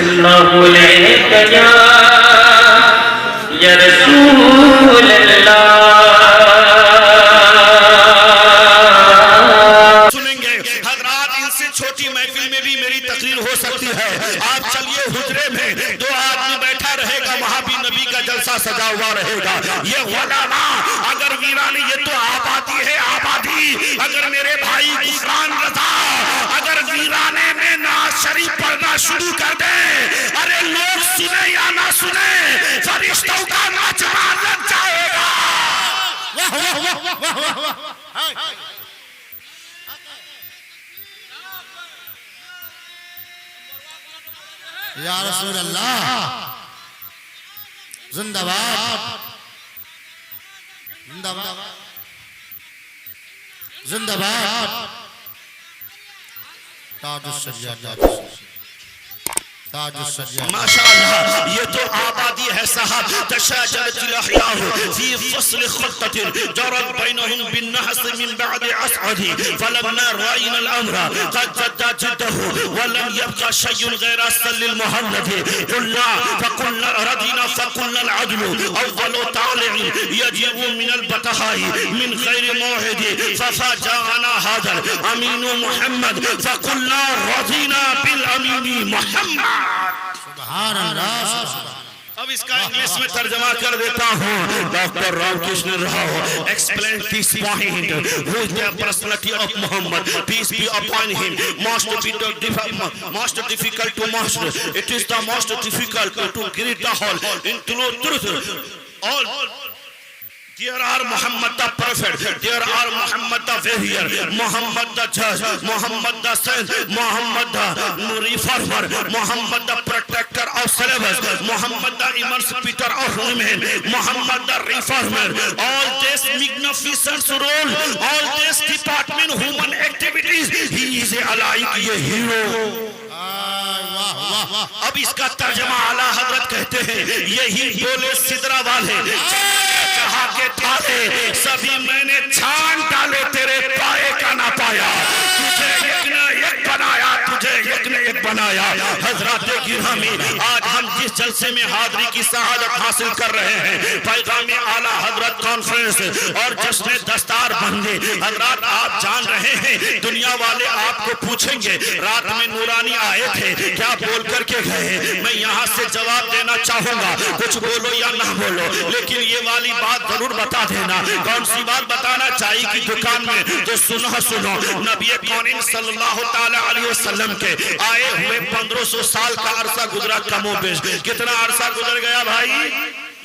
सल्लल्लाहु अलैहि या रसूल अल्लाह। सुनेंगे हजरात, इनसे छोटी महफिल में भी मेरी तकरीर हो सकती है। आप चलिए हुजरे में 2 आदमी बैठा रहेगा, वहां भी नबी का जलसा सजा हुआ रहेगा। ये वलाना अगर वीरानी, ये तो आबादी है आबादी। अगर मेरे भाई गुफरान रजा अगर वीराने में नाज शरीफ पढ़ना शुरू कर दे, अरे लोग सुने या ना सुने, फरिश्तों का नाचना लग जाएगा। या रसूल अल्लाह जिंदाबाद जिंदाबाद जिंदाबाद। माशाअल्लाह, ये तो आबादी है साहब। तशाजरतिल अहयाहु फी फसल खत्ततिन जरत बैनहुम बिन्नहस मिन बाद असअदी फलम्मा रायना अल-अमरा क़द जद्दा जद्दहु वलम यबqa शय'un ग़ैरा सल्लिल मुहम्मदी क़ुलना फ़क़ुलना रदीना फ़क़ुलना अल-अदलु अव्वलु तालि'in यजीबु मिन अल-बतहाई मिन ग़ैरि मौहिदी फ़फ़ाजाअना हाज़ल अमीनु मुहम्मद फ़क़ुलना रदीना बिल अमीनी मुहम्मद। अब इसका इंग्लिश में तर्जमा कर देता हूँ। Doctor Ramakrishna Rao explain this point, who is the personality of Mohammed, peace be upon him, most difficult to master, it is the most difficult to greet the whole in truth all. There are Muhammad the Prophet, there are Muhammad the Warrior, Muhammad the Judge, Muhammad the Saint, Muhammad the Reformer, Muhammad the Protector of Syllabus, Muhammad the Emancipator of Women, Muhammad the Reformer. All this magnificent role, all this department, human activities, he is a alike a hero. अब इसका तर्जमा आला हजरत कहते हैं, यही बोले सिदरा वाले कहा के थाले सभी मैंने छान डाले, तेरे पाए का ना पाया, तुझे एक न एक बनाया, तुझे एक न एक बनाया। हजरत गिरामी, आज हम जिस जलसे में हाज़री की शहादत हासिल कर रहे हैं, पैगाम आला हजरत कॉन्फ्रेंस और जश्न दस्तार बंदे, हजरत आप जान रहे हैं, दुनिया वाले आपको पूछेंगे रात में नूरानी आए थे, क्या बोल करके गए। मैं यहाँ से जवाब देना चाहूंगा, कुछ बोलो या ना बोलो, लेकिन ये वाली बात जरूर बता देना। कौन सी बात बताना चाहिए कि दुकान में तो सुनो नबी कौनीन सल्लल्लाहु ताला अलैहि वसल्लम के आए हुए 1500 साल का अरसा गुजरा, कमोबेश कितना अरसा गुजर गया भाई,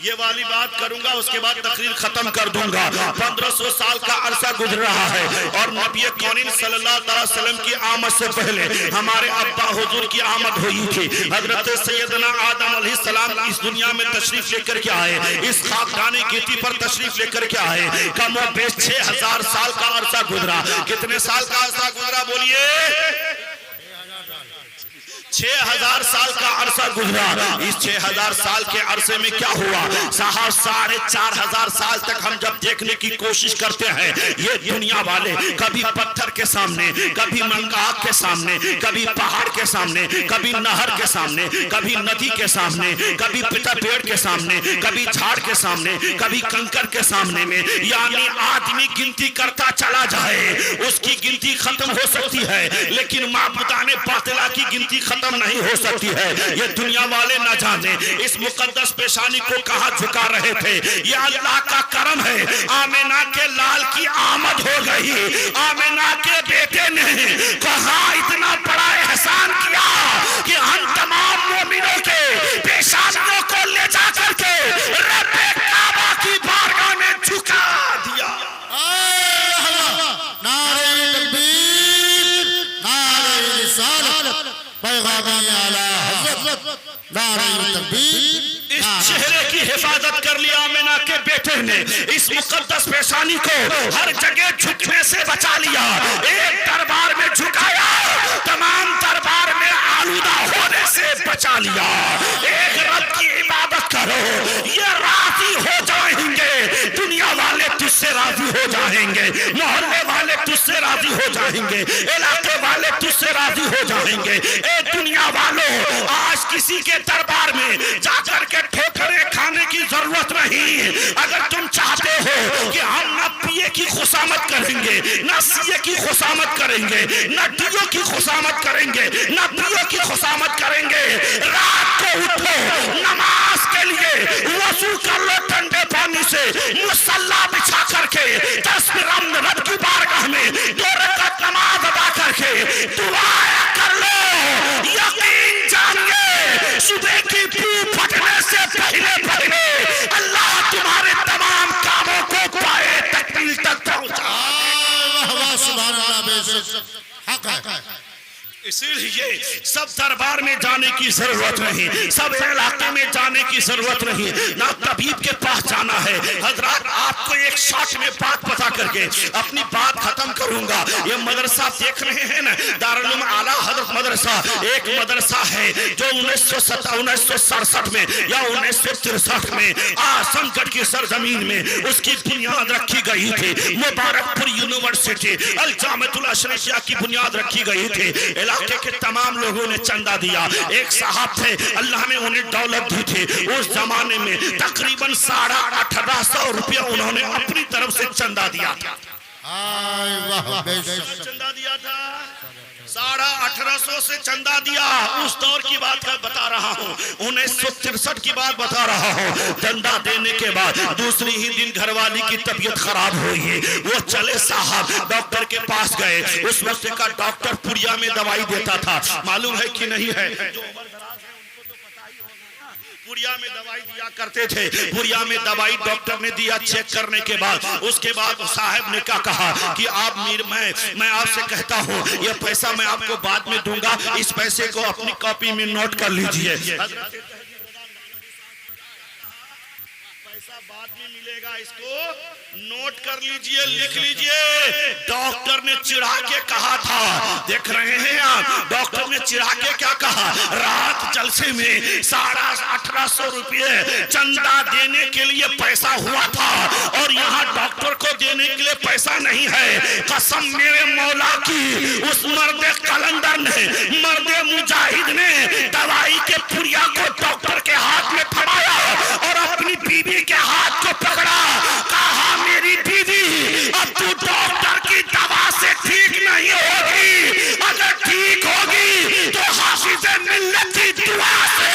ये वाली बात करूंगा, उसके बाद तकरीर खत्म कर दूंगा। 1500 साल का अरसा गुजर रहा है और नबी कौनीन सल्लल्लाहु अलैहि वसल्लम की आमद से पहले हमारे अब्बा हुजूर की आमद हुई थी। हजरत सैयदना आदम अलैहिस्सलाम इस दुनिया में तशरीफ लेकर के आए, इस खाकदानी गिरती पर तशरीफ लेकर के आए। कमो बेश 6000 साल का अरसा गुजरा। कितने साल का अरसा गुजरा बोलिए? 6000 साल का अरसा गुजरा। इस 6000 साल के अरसे में क्या हुआ साहब, 4500 साल तक हम जब देखने की कोशिश करते हैं, ये दुनिया वाले कभी पत्थर के सामने, कभी मंगाग के सामने, कभी पहाड़ के सामने, कभी नहर के सामने, कभी नदी के सामने, कभी पिता पेड़ के सामने, कभी झाड़ के सामने, कभी कंकर के सामने में, यानी आदमी गिनती करता चला जाए, उसकी गिनती खत्म हो सकती है, लेकिन माबूदाने बातिला की गिनती खत्म नहीं हो सकती है। ये दुनिया वाले न जाने इस मुकद्दस पेशानी को कहां झुका रहे थे। ये अल्लाह का करम है, आमिना के लाल की आमद हो गई। आमिना के बेटे ने कहा इतना बड़ा एहसान किया कि हम तमाम मोमिनों के पेशानियों को ले जा करके रब्बे काबा की बारगाह में झुका दिया। नारे तकबीर, नारे रिसालत, पैगाम आला हज़रत, नारे तकबीर। इस चेहरे की हिफाजत कर लिया आमिना के बेटे ने, इस मुकद्दस पेशानी को हर जगह झुकने से बचा लिया। एक दरबार में झुकाया, तमाम दरबार में आलूदा होने से बचा लिया। एक रब की इबादत करो, ये राजी हो जाएंगे, दुनिया वाले तुझसे राजी हो जाएंगे, मोहल्ले वाले तुझसे राजी हो जाएंगे, इलाके वाले तुझसे राजी हो जाएंगे। ए दुनिया वालों, आज की किसी के दरबार में जाकर के ठोकरें खाने की जरूरत नहीं। अगर तुम चाहते हो कि हम न पिए की खुशामद करेंगे, न सीए की खुशामद करेंगे, न डीओ की खुशामद करेंगे, न पीओ की खुशामद करेंगे, रात को उठो, नमाज के लिए वजू कर लो ठंडे पानी से, मुसल्ला बिछा करके 10 रब की बारगाह में 2 रकात नमाज अदा करके दुआ कर लो। यकीन जानिए सुबह की धूप फटने से पहले अल्लाह तुम्हारे तमाम कामों को पाए तकमील तक पहुंचा। वाह सुभान अल्लाह, बेशक हक है। इसीलिए सब दरबार में जाने की जरूरत नहीं, सब इलाके में जाने की जरूरत नहीं, ना तबीब के पास जाना है। हजरात आपको एक शॉट में बात बता करके अपनी बात खत्म करूंगा। ये मदरसा देख रहे हैं ना, दारुल उलूम आला हजरत मदरसा, एक मदरसा है जो 1967 में या 1963 में आसमगढ़ की सरजमीन में उसकी बुनियाद रखी गई थी। मुबारकपुर यूनिवर्सिटी अल जामिअतुल अशरफिया की बुनियाद रखी गई थी। इलाके के तमाम लोगों ने चंदा दिया। एक साहब थे, अल्लाह ने उन्हें दौलत दी थी। उस जमाने में तकरीबन 1850 रुपया उन्होंने अपनी तरफ से चंदा दिया था। चंदा दिया था 1850 से चंदा दिया। उस दौर की बात बता रहा हूँ, 1963 की बात बता रहा हूँ। चंदा देने के बाद दूसरी ही दिन घरवाली की तबीयत खराब हुई। वो चले साहब डॉक्टर के पास गए। उस वक्त का डॉक्टर पुड़िया में दवाई देता था, मालूम है कि नहीं है? पुड़िया में दवाई दिया करते थे। पुड़िया में दवाई डॉक्टर ने दिया। चेक करने के बाद उसके बाद साहब ने क्या कहा कि आप मैं आपसे कहता हूँ ये पैसा मैं आपको बाद में दूंगा, इस पैसे को अपनी कॉपी में नोट कर लीजिए। पैसा बाद में मिलेगा, इसको नोट कर लीजिए, लिख लीजिए। डॉक्टर ने चिढ़ा के कहा था, देख रहे हैं आप, डॉक्टर ने चिढ़ा के क्या कहा, रात जलसे में 1850 रुपये चंदा देने के लिए पैसा हुआ था और यहाँ डॉक्टर को देने के लिए पैसा नहीं है। कसम मेरे मौला की, उस मर्दे कलंदर ने, मर्दे मुजाहिद ने दवाई के पुड़िया को डॉक्टर के हाथ में थमाया और अपनी बीवी के हाथ को पकड़ा। कहा मेरी बीवी अब तू डॉक्टर की दवा से ठीक नहीं होगी, अगर ठीक होगी तो हाफिज मिल्लत की दुआ से।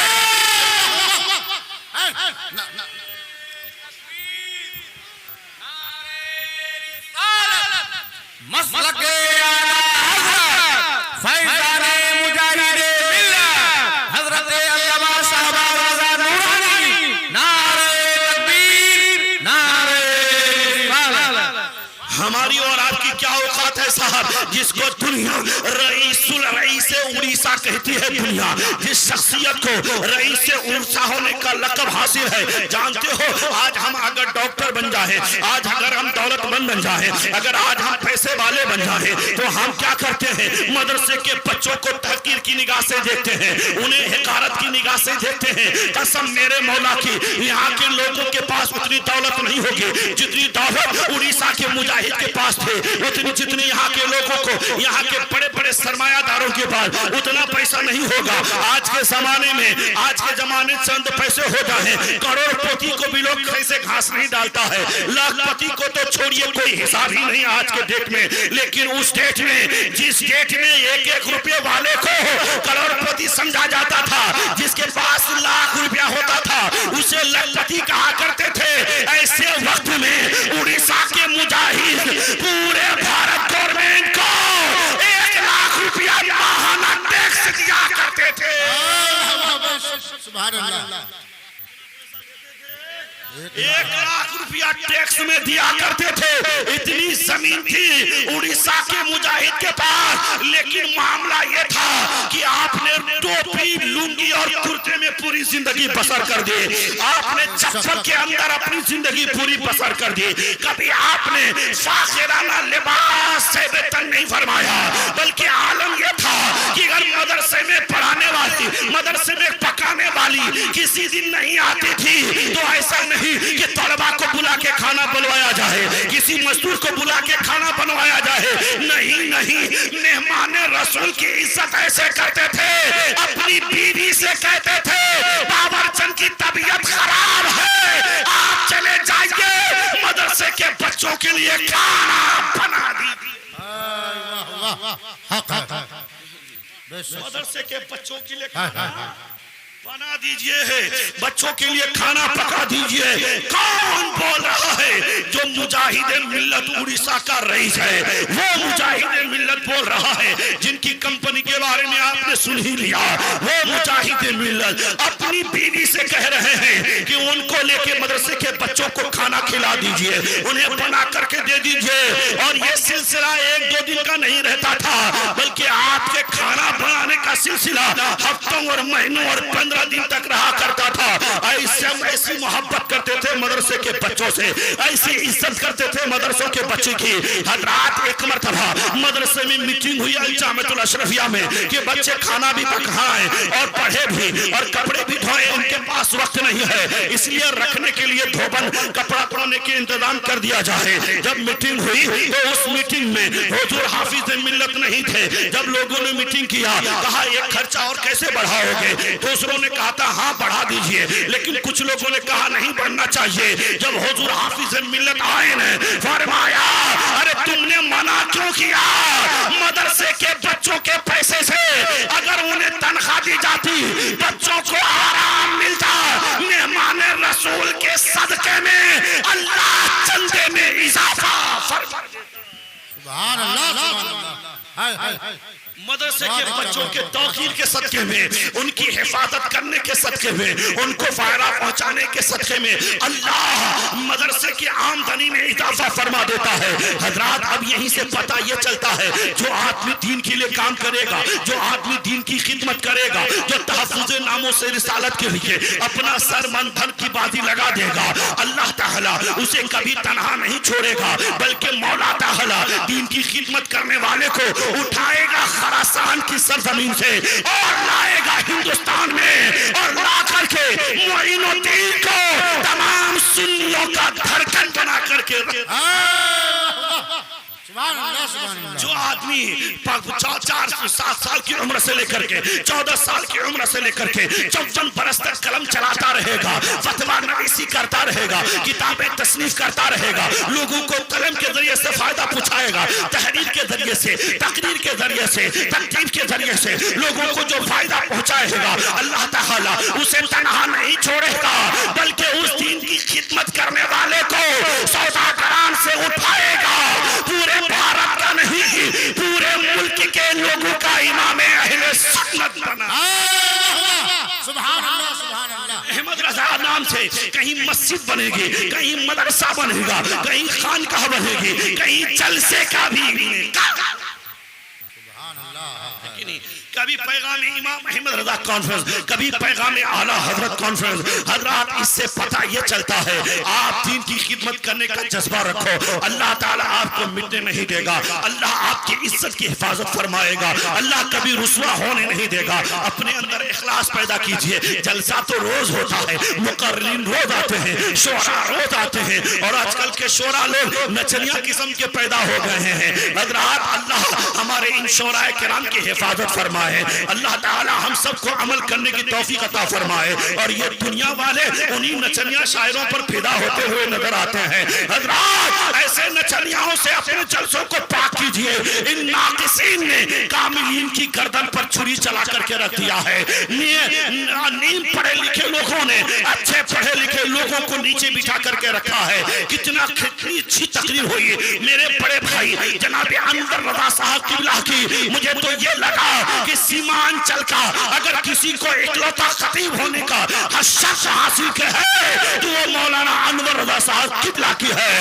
मसलक फैज़ाने मुजाहिद मिल्लत हजरत अल्लामा साहब रज़ा नूरानी, नारे तकबीर, नारे रिसालत। हमारी और आपकी क्या औकात है साहब, जिसको दुनिया रईसुल रईस उड़ीसा कहती है दुनिया, जिस शख्सियत को रईस उड़ीसा होने का लक़ब हासिल है। जानते हो आज हम अगर डॉक्टर बन जाए, आज अगर हम दौलतमंद बन जाए, अगर आज हम पैसे वाले बन जाए, तो हम क्या करते हैं, मदरसे के बच्चों को तहकीर की निगाह से देखते हैं, उन्हें हिकारत की निगाह से देखते हैं। कसम मेरे मौला की, यहाँ के लोगों के पास उतनी दौलत नहीं होगी जितनी दौलत उड़ीसा के मुजाहिद के पास थे, उतनी जितनी यहाँ के लोगों को, यहाँ के बड़े बड़े सरमायादारों के पास उतना पैसा नहीं होगा। आज के जमाने में, आज के जमाने चंद पैसे हो जाए, करोड़पति को भी लोग कैसे घास नहीं डालता है, लाखपति को तो छोड़िए, कोई हिसाब ही नहीं आज के डेट में। लेकिन उस डेट में, जिस डेट में 1-1 रुपये वाले को करोड़पति समझा जाता था, जिसके पास लाख रुपया होता था उसे लाखपति कहा करते थे। ऐसे वक्त में उड़ीसा के मुजाहिद पूरे भारत गवर्नमेंट को 1 लाख रुपया माहाना टैक्स दिया करते थे। सुभान अल्लाह, 1 लाख रुपया टैक्स में दिया करते थे। इतनी जमीन थी उड़ीसा के मुजाहिद के पास। लेकिन मामला ये था कि आपने टोपी, लुंगी और कुर्ते में पूरी जिंदगी बसर कर दी, आपने चप्पल के अंदर अपनी जिंदगी पूरी बसर कर दी। कभी आपने फाखिराना लिबास से वेतन नहीं फरमाया, बल्कि आलम यह था कि अगर मदरसे में पढ़ाने वाली, मदरसे में पकाने वाली की किसी दिन नहीं आती थी तो ऐसा नहीं कि तलबा को बुला के खाना बनवाया जाए, किसी मजदूर को बुला के खाना बनवाया जाए, नहीं नहीं, मेहमान रसूल की इज्जत ऐसे करते थे, अपनी बीवी से कहते थे बाबरचंद की तबीयत खराब है, आप चले जाइए, मदरसे के बच्चों के लिए खाना बना दीजिए। मदरसे के बच्चों के लिए खाना बना दीजिए, बच्चों के लिए खाना पका दीजिए। कौन बोल रहा है? जो मुजाहिद मिल्लत उड़ीसा का रईस है, वो मुजाहिद मिल्लत बोल रहा है, जिनकी कंपनी के बारे में आपने सुन ही लिया। वो मुजाहिद मिल्लत अपनी बीवी से कह रहे हैं कि उनको लेके मदरसे के बच्चों को खाना खिला दीजिए, उन्हें बना करके दे दीजिए। और ये सिलसिला 1-2 दिन का नहीं रहता था, बल्कि आपके खाना बनाने का सिलसिला हफ्तों और महीनों और 15 दिन तक रहा करता था। ऐसी मोहब्बत करते थे मदरसे के बच्चों से, ऐसी इज्जत करते थे मदरसों के बच्चे की। हजरात, एक मरतबा मदरसे में मीटिंग हुई जामिअतुल अशरफिया में कि बच्चे खाना भी पकाएं और पढ़े भी और कपड़े भी धोएं, उनके पास वक्त नहीं है, इसलिए रखने के लिए धोबन कपड़ा धोने के इंतजाम कर दिया जाए। जब मीटिंग हुई तो उस मीटिंग में हुजूर हाफिज मिल्लत नहीं थे। जब लोगों ने मीटिंग किया, कहा एक खर्चा और कैसे बढ़ाओगे? दूसरों ने कहा था हाँ बढ़ा दीजिए, लेकिन कुछ लोगों ने कहा नहीं बढ़ना चाहिए। जब हुजूर हाफिज मिल्लत आए ने फरमाया, अरे तुमने मना क्यों किया? मदरसे के बच्चों के पैसे से अगर उन्हें तनख्वाह दी जाती, बच्चों को आराम मिलता, मेहमान रसूल के सदके में अल्लाह चंदे में इजाफा फरमा दे। सुभान अल्लाह, सुभान अल्लाह। हाय हाय हाय। मदरसे के बच्चों के तौकीर के सदके में, उनकी हिफाजत करने के सदके में, उनको फायदा पहुंचाने के सदके में अल्लाह मदरसे की आमदनी में इजाफा फरमा देता है। हजरात, अब यहीं से पता ये चलता है, जो आदमी दीन के लिए काम करेगा, जो आदमी दीन की खिदमत करेगा, जो तहफ्फुज़ नामों से रिसालत के लिए अपना सर मन धन की बाजी लगा देगा, अल्लाह ताला उसे कभी तनहा नहीं छोड़ेगा, बल्कि मौला ताला दीन की खिदमत करने वाले को उठाएगा खरासान की सरजमीन से और लाएगा हिंदुस्तान में, और ला करके मोइनुद्दीन को तमाम सुन्नियों का धड़कन बना करके जो आदमी 4-7 साल की उम्र से लेकर के 14 साल की उम्र से लेकर के 54 बरस तक कलम चलाता रहेगा, फतवा नवीसी करता रहेगा, किताबें तसनीफ करता रहेगा, लोगों को कलम के जरिए से फायदा पहुंचाएगा, तहरीर के जरिए से, तकरीर के जरिए से, तकरीर के जरिए से लोगों को जो फायदा पहुंचाएगा, अल्लाह ताला उसे तनहा नहीं छोड़ेगा, बल्कि उस दीन की खिदमत करने वाले को सौदागरान से उठाएगा। पूरे भारत का नहीं, पूरे मुल्क के लोगों का इमाम अहले सुन्नत बना। सुभान अल्लाह, सुभान अल्लाह। अहमद रजा नाम से कहीं मस्जिद बनेगी, कहीं मदरसा बनेगा, कहीं खानकाह बनेगी, कहीं जलसे का भी। कभी पैगाम इमाम अहमद रजा कॉन्फ्रेंस, कभी पैगाम आला हजरत कॉन्फ्रेंस। हजरात, इससे पता ये चलता है आप दीन की खिदमत करने का जज्बा रखो, अल्लाह ताला आपको मिटने नहीं देगा, अल्लाह आपकी इज्जत की हिफाजत फरमाएगा, अल्लाह कभी रुसवा होने नहीं देगा। अपने अंदर इखलास पैदा कीजिए। जलसा तो रोज होता है, मुकर्रिन रोज आते हैं, शोरा रोज आते हैं, और आजकल के शोरा लोग नचनिया किस्म के पैदा हो गए हैं। हजरात, अल्लाह हमारे इन शोराए किराम की हिफाजत फरमाए, अल्लाह ताला हम सबको अमल करने की तौफीक अता फरमाए, और ये दुनिया वाले उन्हीं नचनिया शायरों पर फिदा होते हुए नजर आते हैं। हजरात, ऐसे नचनियाओं से अपने जलसों को पाक कीजिए। इन नाकिसीन ने कामिलीन की गर्दन पर छुरी चला करके रख दिया है। नीम पढ़े लिखे लोगों ने अच्छे पढ़े लिखे लोगों को नीचे बिठा करके रखा है। कितनी अच्छी तकरीर हुई मेरे बड़े भाई जनाब अनवर रजा साहब किबला की। मुझे तो ये लगा कि सीमांचल का अगर किसी को इकलौता खतीब होने का शर्फ हासिल है तो वो मौलाना अनवर रजा साहब किबला की है।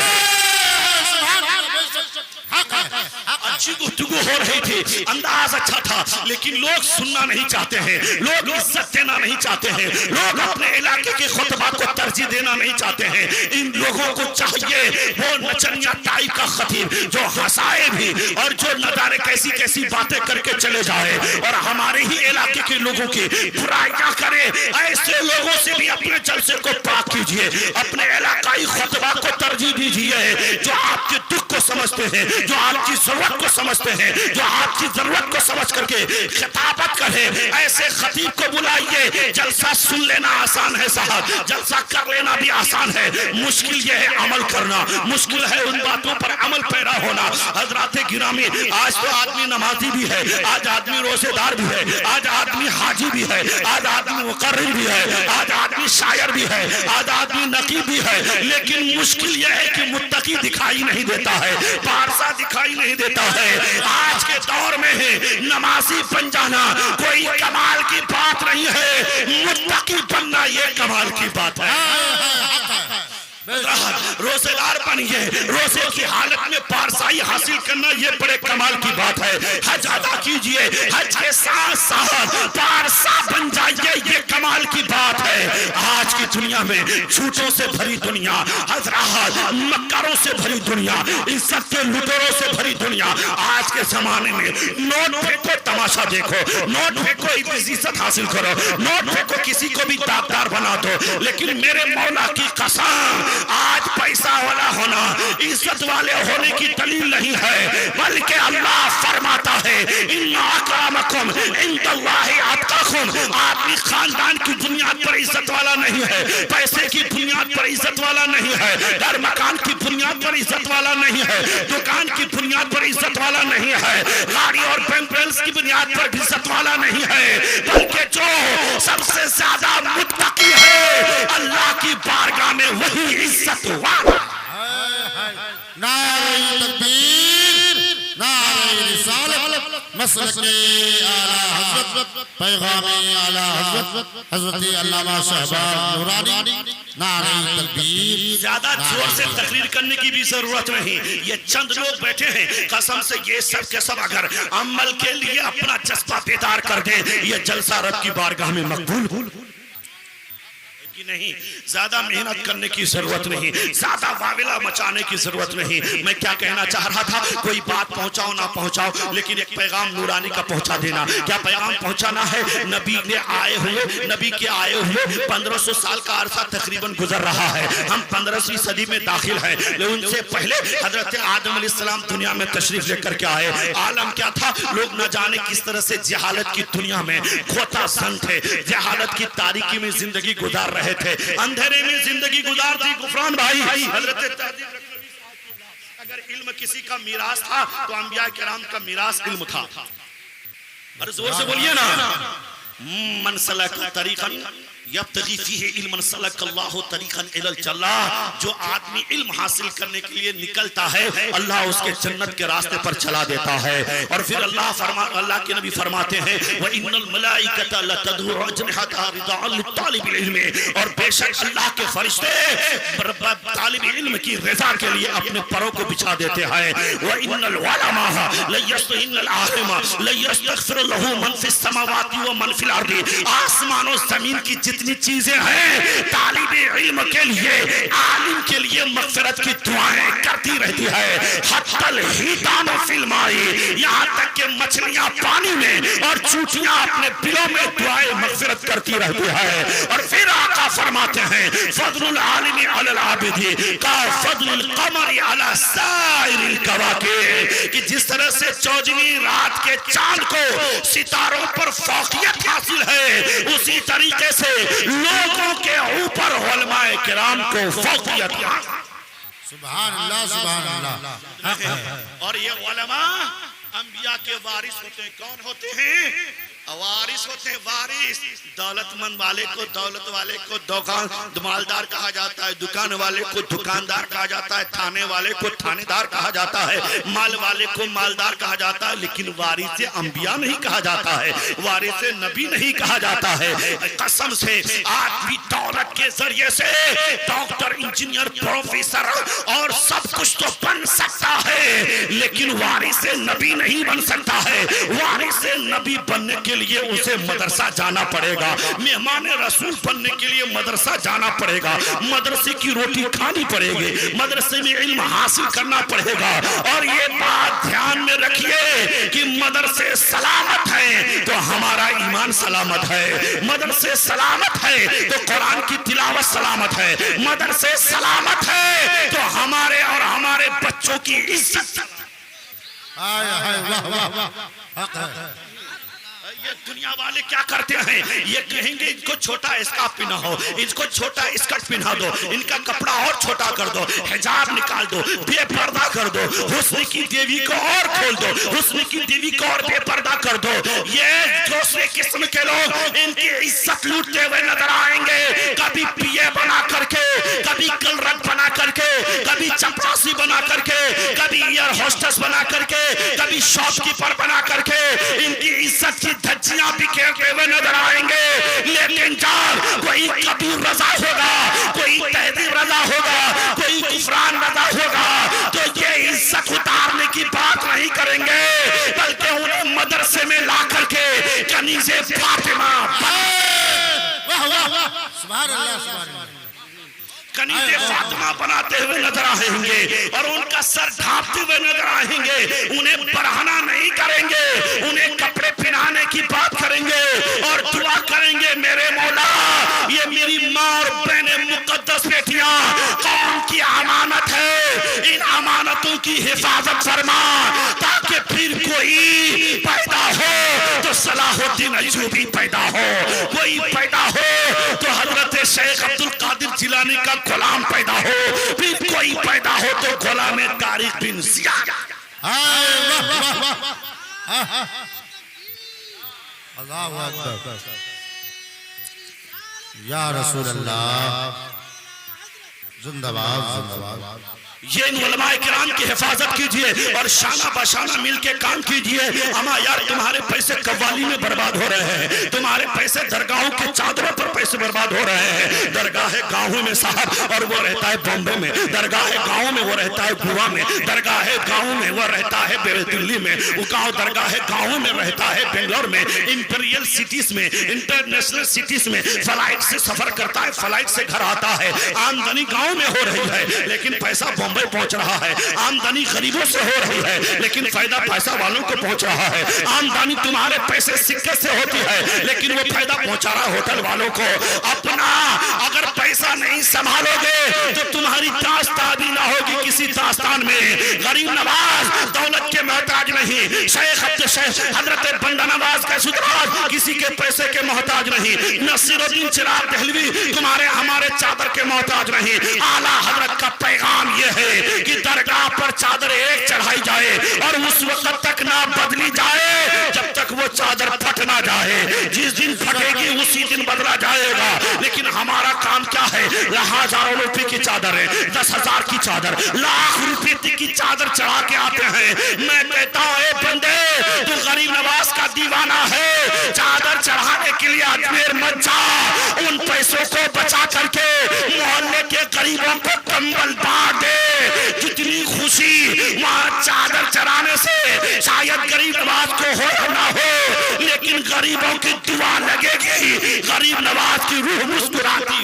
अच्छी गुफ्तगू हो रही थी, अंदाज अच्छा था, लेकिन लोग सुनना नहीं चाहते हैं, लोग इज्जत देना नहीं चाहते हैं, लोग अपने इलाके के खुतबा को तरजीह देना नहीं चाहते हैं। इन लोगों को चाहिए वो नचनिया टाइप का खतीब जो हंसाए भी और जो नदारे कैसी कैसी बातें करके चले जाए और हमारे ही इलाके के लोगों की बुराइयां करे। ऐसे लोगों से भी अपने जलसे को पाक कीजिए, अपने इलाकाई खुतबा को तरजीह दीजिए जो आपके दुख को समझते हैं, जो आपकी जरूरत को समझते हैं, जो आपकी जरूरत को समझ करके खिताबत करे। ऐसे खतीब को बुलाइए। जलसा सुन लेना आसान है साहब, जलसा कर लेना भी आसान है, मुश्किल यह है अमल करना, मुश्किल है उन बातों पर अमल पैदा होना। हजरात गिरामी, आज तो आदमी नमाजी भी है, आज आदमी रोजेदार भी है, आज आदमी हाजी भी है, आज आदमी मुकर्रिर भी है, आज आदमी शायर भी है, आज आदमी नकीब भी है, लेकिन मुश्किल यह है कि मुत्तकी दिखाई नहीं देता है, पारसा दिखाई नहीं देता है। आज के दौर में है नमाजी बन जाना कोई कमाल की बात नहीं है, मुत्तकी बनना ये कमाल की बात है। रोजेदार बनिए, रोजे की हालत में पारसाई हासिल करना ये बड़े कमाल की बात है। हज अदा कीजिए, हज के साथ साथ पारसा बन जाइए, ये कमाल की बात है। आज की दुनिया में झूठों से भरी दुनिया, हजरात मक्कारों से भरी दुनिया, इज्जत के लुटेरों से भरी दुनिया। आज के जमाने में नोट फेंको, तमाशा देखो, नोट फेंको, इज्जत हासिल करो, नोट फेंको, किसी को भी दागदार बना दो, लेकिन मेरे मौला की कसम आज पैसा वाला होना, इज्जत वाले होने की दलील नहीं है, बल्कि अल्लाह फरमाता है इन्ना अकरमकुम इंदल्लाहि अतकाकुम। आदमी खानदान की बुनियाद पर इज्जत वाला नहीं है, पैसे की बुनियाद पर इज्जत वाला नहीं है, घर मकान की बुनियाद पर इज्जत वाला नहीं है, दुकान की बुनियाद पर इज्जत वाला नहीं है, गाड़ी और बैंक बैलेंस की बुनियाद पर इज्जत वाला नहीं है, बल्कि जो सबसे ज्यादा मुत्तकी है अल्लाह की बारगाह में वही इज्जत वाला। नारे तकबीर, नारे रिसालत, मसलके आला हज़रत, पैगामे आला हज़रत हज़रत अल्लामा शहबाज नूरानी। नारे तकबीर। ज्यादा जोर से तकरीर करने की भी जरूरत नहीं, ये चंद लोग बैठे हैं, कसम से ये सब के सब अगर अमल के लिए अपना जज्बा बेदार कर दे, ये जलसा रब की बारगाह में मकबूल नहीं। ज्यादा मेहनत करने की जरूरत नहीं, ज्यादा वाविला मचाने की जरूरत नहीं। मैं क्या कहना चाह रहा था, कोई बात पहुंचाओ ना पहुंचाओ, लेकिन एक पैगाम नूरानी का पहुंचा देना। क्या पैगाम पहुंचाना है? नबी ने आए हुए, नबी के आए हुए 1500 साल का अरसा तकरीबन गुजर रहा है, हम 15वीं सदी में दाखिल हैं। लेकिन उनसे पहले हजरत आदम अलैहिस्सलाम दुनिया में तशरीफ लेकर के आए। आलम क्या था? लोग न जाने किस तरह से जहालत की दुनिया में खोता सन थे, जहालत की तारीकी में जिंदगी गुजार रहे थे, अंधेरे में जिंदगी गुजारती। गुफरान भाई, हजरत अगर इल्म किसी का मीरास था तो अंबिया किराम का मीरास इल्म था। अरे जोर से बोलिए ना। मन सलक तरीक़न यब्तगी फीही इल्मन सलकल्लाहु तरीक़न इलल जन्नह। जो आदमी इल्म हासिल करने के लिए निकलता है, अल्लाह उसके जन्नत के रास्ते पर चला देता है। और फिर अल्लाह के नबी फरमाते हैं व इन्नल मलाइकता लतदउ अजनिहतहा रिदाअन लित्तालिबिल इल्म। और बेशक अल्लाह के फरिश्ते तालिब इल्म की रज़ा के लिए अपने परों को बिछा देते हैं। व इन्नल उलमा लयस्तहिन्नल आलिम लयस्तगफिर लहु मन फिस समावाति व मन फिल अर्दी। आसमान और जमीन की जितनी चीजें हैं, तालिबे इल्म के लिए, आलिम के लिए मग़फ़िरत की दुआएं करती रहती है। हत्तल हितान फिल माई, यहाँ तक कि मछलियां पानी में और चूटियां अपने बिलों में दुआएं मग़फ़िरत करती रहती है। और फिर आका फरमाते हैं फज़लुल आलिमी अलल आबिदी का फज़लुल क़मरी अला साइरिल कवाकिब। कि जिस तरह से 14वीं रात के चांद को सितारों पर फौकियत हासिल है, उसी तरीके से लोगों के ऊपर उलमाए किराम को फौकियत। सुभान अल्लाह, सुभान अल्लाह। और ये उलमा अंबिया के वारिस होते हैं। कौन होते हैं? वारिस होते हैं वारिस। दौलतमंद वाले को दौलत वाले को दुकान मालदार कहा जाता है, दुकान वाले को दुकानदार कहा जाता है, थाने वाले को थानेदार कहा जाता है, माल वाले को मालदार कहा जाता है, लेकिन वारिस अंबिया नहीं कहा जाता है, वारिस नबी नहीं कहा जाता है। कसम से आदमी दौलत के जरिए से डॉक्टर इंजीनियर प्रोफेसर और सब कुछ तो बन सकता है, लेकिन वारिस नबी नहीं बन सकता है। वारिस नबी बनने के लिए उसे मदरसा जाना पड़ेगा, मेहमान रसूल बनने के लिए मदरसा जाना पड़ेगा, मदरसे की रोटी खानी पड़ेगी, मदरसे में इल्म हासिल करना पड़ेगा। और ये बात ध्यान में रखिए कि मदरसे सलामत है तो हमारा ईमान सलामत है, मदरसे सलामत है तो कुरान की तिलावत सलामत है, मदरसे सलामत है तो हमारे और हमारे बच्चों की इज्जत। वाह वाह वाह। ये दुनिया वाले क्या करते हैं, ये कहेंगे इनको छोटा स्कार्फ पहनाओ, इसको छोटा स्कर्ट पहना दो, इनका कपड़ा और छोटा कर दो, हिजाब निकाल दो, बेपर्दा कर दो, हुस्न की देवी को और खोल दो, हुस्न की देवी को और बेपर्दा कर दो। ये दूसरे किस्म के लोग इनकी इज्जत लूटते हुए नजर आएंगे, कभी पीए बना करके, कभी कलरक बना करके, कभी चपरासी बना करके, कभी एयर होस्टेस बना करके, कभी शॉपकीपर बना करके इनकी इज्जत की धज्जियां बिखेरते हुए नजर आएंगे। लेकिन जब कोई कबीर रजा होगा, कोई तहजीब रजा होगा, कोई कुफरान रजा होगा, तो ये इज्जत उतारने की बात नहीं करेंगे, बल्कि उन्हें मदरसे में ला करके कनीज़े फातिमा कनीज़े फातिमा बनाते हुए नजर आएंगे और उनका सर ढांपते हुए नजर आएंगे। उन्हें बढ़ाना नहीं करेंगे, उन्हें कपड़े पहनाने की बात करेंगे और दुआ करेंगे, मेरे मौला ये मेरी माँ और बहनें मुकद्दस बेटियां कौम की अमानत है, इन अमानतों की हिफाजत फरमा, ताकि फिर कोई पैदा हो तो सलाहुद्दीन अय्यूबी पैदा हो, कोई पैदा हो तो हजरत शेख अब्दुल कादिर जिलानी का गुलाम पैदा हो, फिर कोई पैदा हो तो गुलाम तारिक बिन जियाद। अल्लाहु अकबर। या रसूल अल्लाह, जिंदाबाद जिंदाबाद। ये इन उलमाए किराम की हिफाजत कीजिए और शाना बशाना मिलके काम कीजिए। अमा यार तुम्हारे पैसे कव्वाली में बर्बाद हो रहे हैं, तुम्हारे पैसे दरगाहों की चादरों पर पैसे बर्बाद हो रहे हैं। दरगाह है गाँव में साहब और वो रहता है बॉम्बे में, दरगाह है गाँव में वो रहता है गोवा में, दरगाह है गाँव में वो रहता है दिल्ली में, वो गाँव दरगाह है गाँव में रहता है बेंगलोर में, इंपीरियल सिटीज में, इंटरनेशनल सिटीज में फ्लाइट से सफर करता है, फ्लाइट से घर आता है। आमदनी गाँव में हो रही है लेकिन पैसा बॉम्बे पहुंच रहा है, आमदनी गरीबों से हो रही है लेकिन फायदा पैसा वालों को पहुंच रहा है। आमदनी तुम्हारे पैसे सिक्के से होती है लेकिन वो फायदा पहुंचा रहा होटल वालों को। अपना अगर पैसा नहीं संभालोगे तो तुम्हारी दास्तानी ना होगी किसी दास्तान में। गरीब नवाज दौलत के मोहताज नहीं, शेख हजरत बंदा नवाज का सुधराज किसी के पैसे के मोहताज नहीं, नसीरुद्दीन चिराग दहलवी तुम्हारे हमारे चादर के मोहताज नहीं। आला हजरत का पैगाम ये है कि दरगाह पर चादर एक चढ़ाई जाए और उस वक्त तक ना बदली जाए जब तक वो चादर फट ना जाए। जिस दिन फटेगी उसी दिन बदला जाएगा। लेकिन हमारा काम क्या है, हजारों रुपए की चादर है, 10,000 की चादर, लाख रुपए की चादर चढ़ा के आते हैं। मैं कहता हूं बंदे तू गरीब नवाज का दीवाना है, चादर चढ़ाने के लिए अजमेर मत जा, उन पैसों को बचा करके मोहल्ले के गरीबों को कंबल बांट दे। जितनी खुशी वहाँ चादर चढ़ाने से शायद गरीब नवाज को हो ना हो, लेकिन गरीबों की दुआ लगेगी, गरीब नवाज की रूह मुस्कुराती।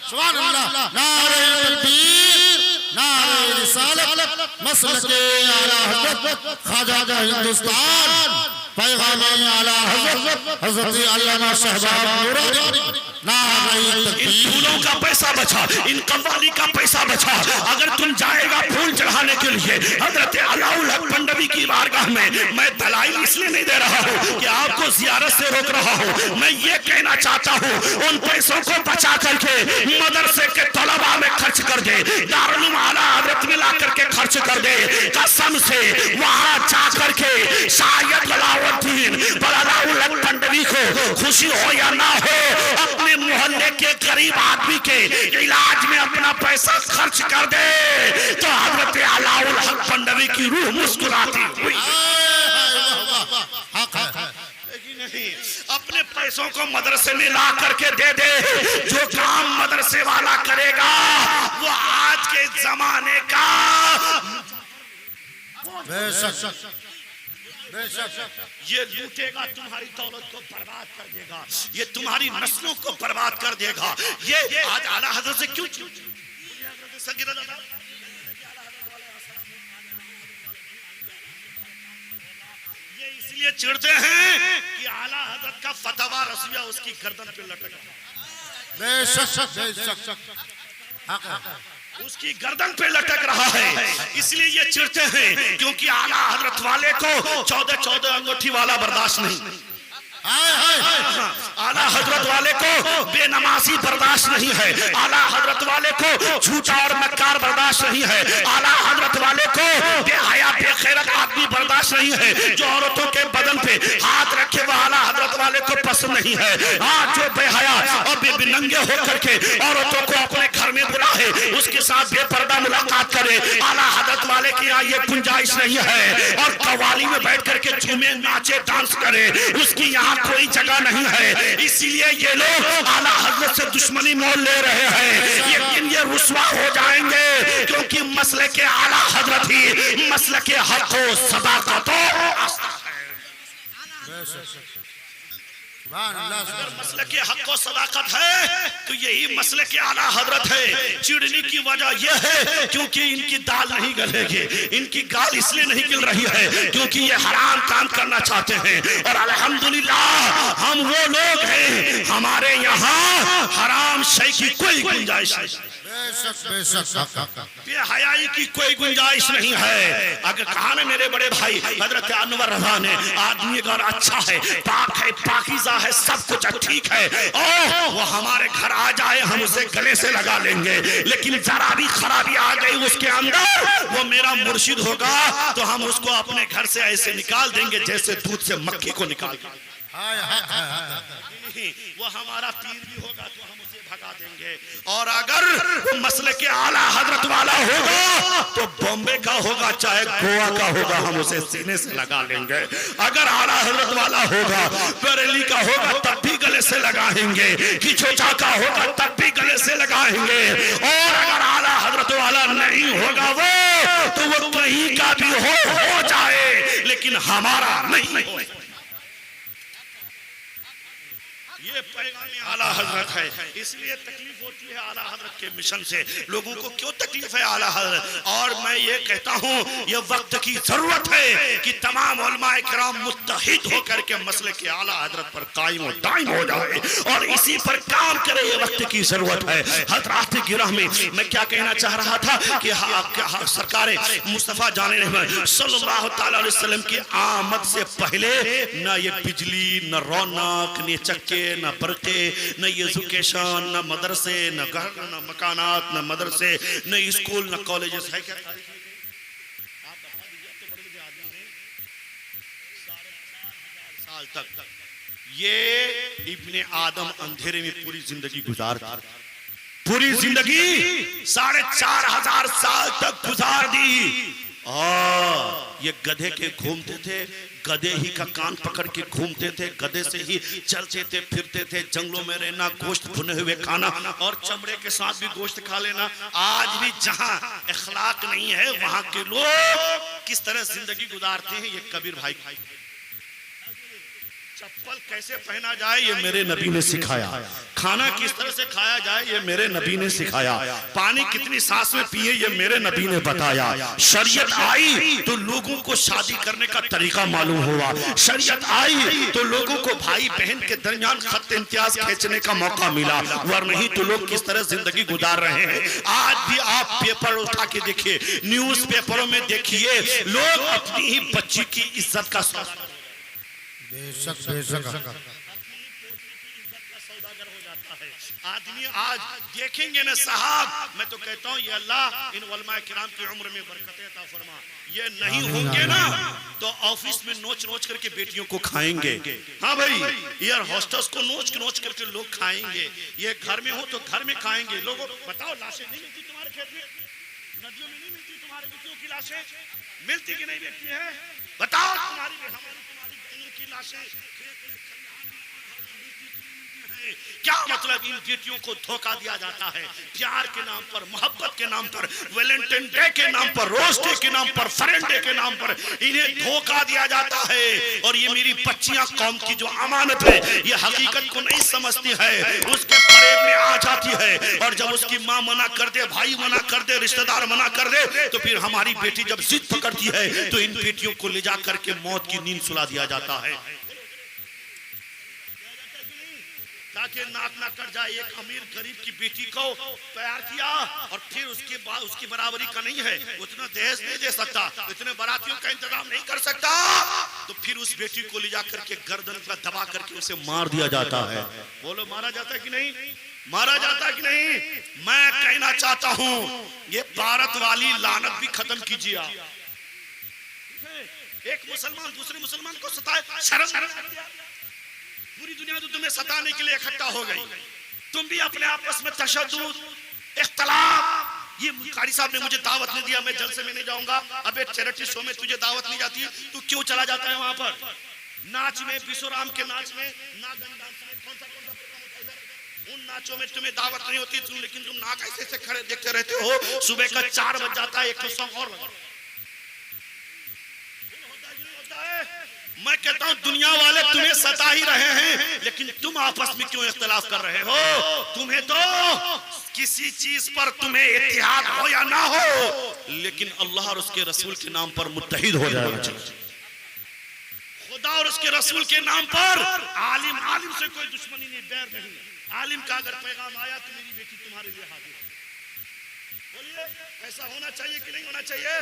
सुभान अल्लाह। नारे तकबीर, नारे रिसालत, मसलके आला हज़रत ख्वाजा हिंदुस्तान, पैगाम आला हज़रत हज़रत अल्लामा शहबाब नूरानी। इन फूलों का पैसा बचा, इन कव्वाली का पैसा बचा। अगर तुम जाएगा फूल चढ़ाने के लिए हजरत अलाउल हक पंडवी की बारगाह में, मैं दलाइल इसलिए नहीं दे रहा हूँ कि आपको जियारत से रोक रहा हूँ, मैं ये कहना चाहता हूँ उन पैसों को बचा करके मदरसे के तलबा में खर्च कर दे, दारुल आला हजरत में ला करके खर्च कर दे। कसम से वहां जा करके शायद अलाउद्दीन अलाउल हक पंडवी को खुशी हो या ना हो, अपने मोहल्ले के गरीब आदमी के इलाज में अपना पैसा खर्च कर दे तो हजरत अलाउल हक पंडवी की रूह मुस्कुराती हुई। नहीं, अपने पैसों को मदरसे में ला करके दे दे। जो काम मदरसे वाला करेगा वो आज के जमाने का ये लूटेगा, तुम्हारी दौलत को बर्बाद कर देगा, ये तुम्हारी नस्लों को बर्बाद कर देगा। ये आज आला हजरत से क्यों ये इसलिए चिढ़ते हैं कि आला हजरत का फतवा रसूया उसकी गर्दन पे लटका, उसकी गर्दन पे लटक रहा है, इसलिए ये चिढ़ते हैं क्योंकि आला हजरत वाले को 14 अंगूठी वाला बर्दाश्त नहीं, आला हजरत वाले को बेनमाजी बर्दाश्त नहीं है, आला हजरत वाले को झूठा और मक्कार बर्दाश्त नहीं है, आला हजरत वाले को बेहया बेखैरत आदमी बर्दाश्त नहीं है, जो औरतों के बदन पे हाथ रखे वो आला हजरत वाले को पसंद नहीं है। हाँ, जो बेहया और बेनंगे होकर के औरतों को अपने घर में बुलाए, उसके साथ बेपर्दा मुलाकात करे, आला हजरत वाले की यहाँ ये गुंजाइश नहीं है। और कव्वाली में बैठ करके झूमे नाचे डांस करे, उसकी यहाँ कोई जगह नहीं है। इसीलिए ये लोग आला हजरत से दुश्मनी मोल ले रहे हैं, लेकिन ये रुस्वा हो जाएंगे क्योंकि मसले के आला हजरत ही मसले के हक हो सदाकत अगर मसले के हक को सदाकत है तो यही मसले के आला हजरत है। चिड़ने की वजह यह है क्योंकि इनकी दाल नहीं गलेगी, इनकी गाल इसलिए नहीं गिल रही है क्योंकि ये हराम काम करना चाहते हैं। और अल्हम्दुलिल्लाह हम वो लोग हैं, हमारे यहाँ हराम शय की कोई गुंजाइश नहीं, बेहयाई की कोई गुंजाइश नहीं है। अगर कहा ना मेरे बड़े भाई हजरत अनवर रज़ा ने, आदमी अगर अच्छा है, पाक है, पाकीज़ा है, सब कुछ ठीक है, ओ वो हमारे घर आ जाए हम उसे गले से लगा लेंगे, लेकिन जरा भी खराबी आ गई उसके अंदर, वो मेरा मुर्शिद होगा तो हम उसको अपने घर से ऐसे निकाल देंगे जैसे दूध से मक्खी को निकाल, वो हमारा पीर भी होगा तो हम उसे भगा देंगे। और अगर मसले के आला हजरत वाला होगा तो बॉम्बे का होगा चाहे गोवा का होगा, हम उसे सीने से लगा लेंगे। अगर आला हजरत वाला होगा, बरेली का होगा तब भी गले से लगाएंगे, किचोचा का होगा तब भी गले से लगाएंगे। और अगर आला हजरत वाला नहीं होगा वो तो वो कहीं का भी हो जाए, लेकिन हमारा नहीं हो। ये पैगाम आला हजरत है, इसलिए तकलीफ होती है आला हजरत के मिशन से। लोगों को क्यों तकलीफ है आला हजरत? और मैं ये कहता हूँ ये वक्त की जरूरत है कि तमाम उलमाए किराम मुत्तहिद होकर के मसले के आला हजरत पर कायम और दायम हो जाए और इसी पर काम करे, ये वक्त की जरूरत है। हजरात गिरह में मैं क्या कहना चाह रहा था कि सरकार मुस्तफा जाने सल्लल्लाहु अलैहि वसल्लम की आमद से पहले न ये बिजली, न रौनक, न चक्के, न बरके, न एजुकेशन, न मदरसे, न घर, न मकानात, न मदरसे, न स्कूल, न कॉलेजेस है क्या? साल तक ये इब्ने आदम अंधेरे में पूरी जिंदगी गुजार, पूरी जिंदगी 4,500 साल तक गुजार दी। ये गधे के घूमते थे, गधे ही का कान पकड़ के घूमते थे, गधे से ही चलते थे, फिरते थे, जंगलों में रहना, गोश्त भुने हुए खाना और चमड़े के साथ भी गोश्त खा लेना। आज भी जहां अखलाक नहीं है वहां के लोग किस तरह जिंदगी गुजारते हैं ये कबीर भाई चप्पल कैसे पहना जाए ये मेरे नबी ने सिखाया, खाना किस तरह से खाया जाए ये मेरे नबी ने सिखाया, पानी कितनी सांस में पिए ये मेरे नबी ने बताया। शरीयत आई तो लोगों को शादी करने का तरीका मालूम हुआ, शरीयत आई तो लोगों को भाई बहन के दरमियान खत इम्तियाज खींचने का मौका मिला, वरना नहीं तो लोग किस तरह जिंदगी गुजार रहे हैं। आज भी आप पेपर उठा के देखिए, न्यूज पेपरों में देखिए, लोग अपनी ही बच्ची की इज्जत का बेशक बेशक सौदागर हो जाता है आदमी। आज देखेंगे ना साहब, मैं तो कहता हूँ ये अल्लाह इन उलमा किराम की उम्र में बरकतें अता फरमा। ये नहीं होंगे ना तो ऑफिस में नोच नोच करके बेटियों को खाएंगे। हाँ भाई, एयर होस्टेस को नोच नोच करके लोग खाएंगे। ये घर में हो तो घर में खाएंगे। लोगों बताओ, लाशें नहीं मिलती तुम्हारे खेत में, नदियों में नहीं मिलती तुम्हारे बेटियों की लाशें, मिलती कि नहीं मिलती है? बताओ, तुम्हारी तुम्हारी बहनों की लाशें क्या मतलब? इन बेटियों को धोखा दिया जाता है प्यार के नाम पर, मोहब्बत के नाम पर, वैलेंटाइन डे के नाम पर, रोज डे के नाम पर, फ्रेंड डे के नाम पर इन्हें धोखा दिया जाता है। और ये मेरी बच्चियां कौम की जो अमानत है, ये हकीकत को नहीं समझती है, उसके फरेब में आ जाती है। और जब उसकी माँ मना कर दे, भाई मना कर दे, रिश्तेदार मना कर दे, तो फिर हमारी बेटी जब जिद पकड़ती है तो इन बेटियों को ले जा करके मौत की नींद सुला दिया जाता है ताकि नाक ना कट जाए। एक अमीर गरीब की बेटी को प्यार किया और फिर उसके बाद उसकी बराबरी का नहीं है, उतना दहेज नहीं दे सकता, इतने बारातियों का इंतजाम नहीं कर सकता, तो फिर उस बेटी को ले जाकर के गर्दन पर दबा करके उसे मार दिया जाता है। बोलो, मारा जाता है कि नहीं? मारा जाता है कि नहीं? मैं कहना चाहता हूँ ये भारत वाली लानत भी खत्म कीजिए। एक मुसलमान दूसरे मुसलमान को सताए, शर्म। पूरी दुनिया तो तुम्हें सताने के लिए इकट्ठा हो गई, तुम भी अपने आपस में तशद्दुद, इख्तलाफ। ये कारी साहब ने मुझे दावत नहीं दिया, मैं जलसे में नहीं जाऊंगा। अबे चैरिटी शो में तुझे दावत नहीं जाती, तू क्यों चला जाता है वहां पर? नाच में, विश्वराम के नाच में, नागन डांस में, कौन सा प्रोग्राम होता है इधर? उन नाचों में तुम्हें दावत नहीं होती, लेकिन तुम नाक ऐसे खड़े देखते रहते हो। सुबह का 4 बज जाता है, एक सॉन्ग और बजा। मैं कहता हूं दुनिया वाले तुम्हें सता ही रहे हैं, लेकिन तुम आपस में क्यों इख्तिलाफ कर रहे हो? तुम्हें तो किसी चीज पर तुम्हें इत्तेहाद हो या ना हो, लेकिन अल्लाह और उसके रसूल के नाम पर मुत्तहिद हो जाना चाहिए। खुदा और उसके रसूल के नाम पर आलिम से कोई दुश्मनी नहीं, बैर नहीं। आलिम का अगर पैगाम आया तो मेरी बेटी तुम्हारे लिए हाजिर। बोलिए, ऐसा होना चाहिए कि नहीं होना चाहिए?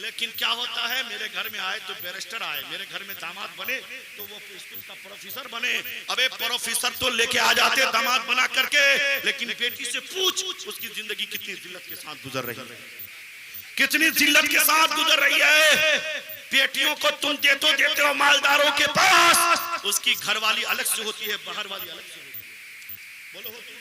लेकिन क्या होता है, मेरे घर में आए तो बैरिस्टर आए, मेरे घर में दामाद बने तो वो स्कूल का प्रोफेसर बने। अबे प्रोफेसर तो लेके आ जाते दामाद बना करके, लेकिन बेटी से पूछ उसकी जिंदगी कितनी जिल्लत के साथ गुजर रही है, कितनी जिल्लत के साथ गुजर रही है। बेटियों को तुम देते हो मालदारों के पास, उसकी घरवाली अलग से होती है, बाहर वाली अलग से होती है। बोलो, होती है?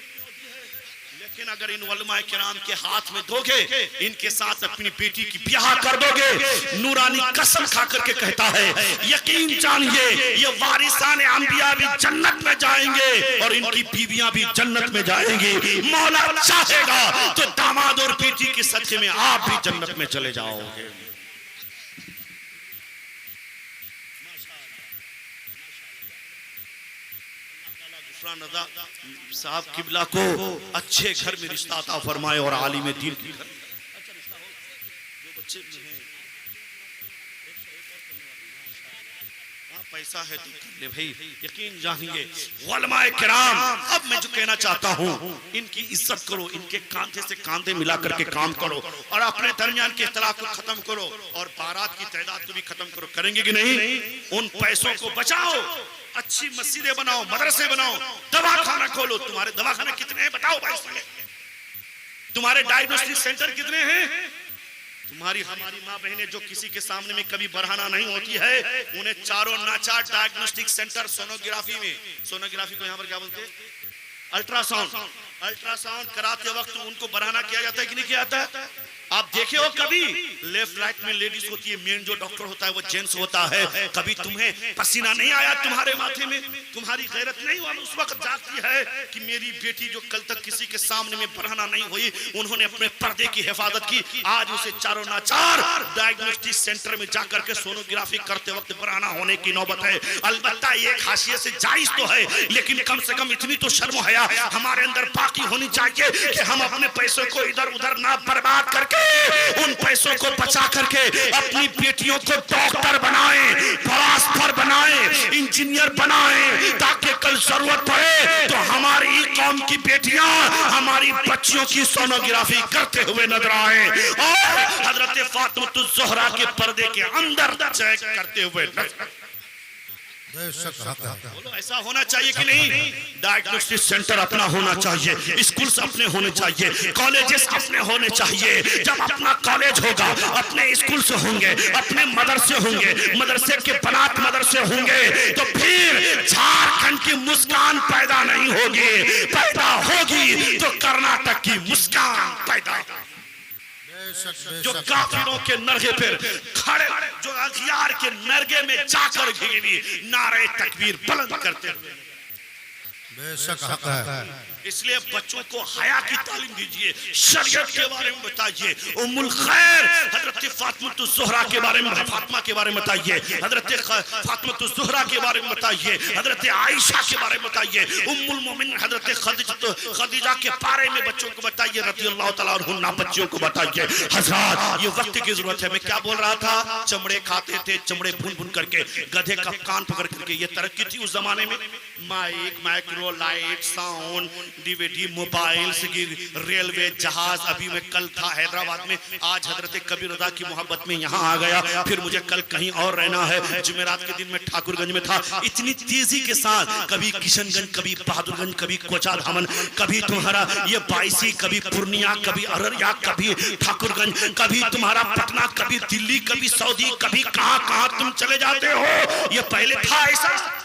लेकिन अगर इन उलमा किराम के हाथ में दोगे, इनके साथ अपनी बेटी की ब्याह कर दोगे, नूरानी कसम खा करके कहता है, यकीन जानिए ये वारिसान अंबिया भी जन्नत में जाएंगे और इनकी बीवियां भी जन्नत में जाएंगी। मौला चाहेगा तो दामाद और बेटी के सदके में आप भी जन्नत में चले जाओगे। साहब किबला को अच्छे घर में रिश्ता अता फरमाए और आलिम दीन की घर अच्छा रिश्ता हो। जो बच्चे हैं पैसा है तो कर ले भाई, यकीन जानिए उलमाए किराम। अब मैं जो कहना चाहता हूँ, इनकी इज्जत करो, इनके कांधे से कांधे मिला करके काम करो और अपने दरमियान के इख्तिलाफ को खत्म करो और बारात की तादाद को भी खत्म करो। करेंगे कि नहीं? उन पैसों को बचाओ, अच्छी मस्जिदें बनाओ, मदरसे बनाओ, दवाखाना खोलो। तुम्हारे दवाखाने कितने हैं बताओ भाई? तुम्हारे डायग्नोस्टिक सेंटर कितने हैं? तुम्हारी हमारी माँ बहनें जो किसी के सामने में कभी बढ़ाना नहीं होती है, उन्हें चारों नाचार डायग्नोस्टिक सेंटर सोनोग्राफी में, सोनोग्राफी को यहाँ पर क्या बोलते हैं? अल्ट्रासाउंड। अल्ट्रासाउंड कराते वक्त उनको बढ़ाना किया जाता है कि नहीं किया जाता है? आप देखे हो कभी लेफ्ट राइट में लेडीज होती है, मेन जो डॉक्टर होता है वो जेंट्स होता है। कभी तुम्हें पसीना नहीं आया तुम्हारे माथे में? तुम्हारी गैरत नहीं हुआ उस वक्त जागती है कि मेरी बेटी जो कल तक किसी के सामने में बरहना नहीं हुई, उन्होंने अपने पर्दे की हिफाजत की, आज उसे चारों नाचार डायग्नोस्टिक सेंटर में जाकर के सोनोग्राफी करते वक्त बरहना होने की नौबत है। अलबत्ता ये खासियत से जायज तो है, लेकिन कम से कम इतनी तो शर्म हया हमारे अंदर बाकी होनी चाहिए कि हम अपने पैसों को इधर उधर ना बर्बाद करके उन पैसों को बचा करके अपनी बेटियों को डॉक्टर बनाएं, फलास्फर बनाएं, इंजीनियर बनाएं, ताकि कल जरूरत पड़े तो हमारी कौम की बेटियां हमारी बच्चियों की सोनोग्राफी करते हुए नजर आए और हजरत फातिमा ज़हरा के पर्दे के अंदर चेक करते हुए नजर। बोलो ऐसा होना चाहिए कि नहीं? डायग्नोस्टिक सेंटर अपना होना चाहिए, स्कूल अपने होने चाहिए, कॉलेजेस अपने होने चाहिए। जब अपना कॉलेज होगा, अपने स्कूल से होंगे, अपने मदरसे होंगे, मदरसे के बनात मदरसे होंगे, तो फिर झारखंड की मुस्कान पैदा नहीं होगी, पैदा होगी तो कर्नाटक की मुस्कान पैदा, जो काफिरों के नरगे पर खड़े, जो अखियार के नरगे में जाकर भी नारे तकबीर बुलंद करते हुए। बेशक हक है। इसलिए बच्चों को हया की तालीम दीजिए, शरीयत के बारे में बताइए, उम्मुल खैर हजरत फातिमा ज़हरा के बारे में, फातिमा के बारे में बताइए, हजरत फातिमा ज़हरा के बारे में बताइए, हजरत आयशा के बारे में बताइए, उम्मुल मोमिनीन हजरत खदीजा के बारे में बच्चों को बताइए, रज़ियल्लाहु तआला अन्हा बच्चों को बताइए। हज़रात ये वक्त की जरूरत है। मैं क्या बोल रहा था? चमड़े खाते थे, चमड़े भून भून करके, गधे का कान पकड़ करके, ये तरक्की थी उस जमाने में। Mike, micro light, sound, DVD, mobile, railway, जहाज। अभी मैं कल था हैदराबाद में, आज हजरत कबीर रज़ा की मोहब्बत में यहाँ आ गया, फिर मुझे कल कहीं और रहना है। जुमेरात के दिन में ठाकुरगंज में था। इतनी तेजी के साथ कभी किशनगंज, कभी बहादुरगंज, कभी कोचा धामन, कभी तुम्हारा ये बाइसी, कभी पूर्णिया, कभी अररिया, कभी ठाकुरगंज, कभी तुम्हारा पटना, कभी दिल्ली, कभी सऊदी, कभी कहां कहां तुम चले जाते हो। ये पहले था ऐसा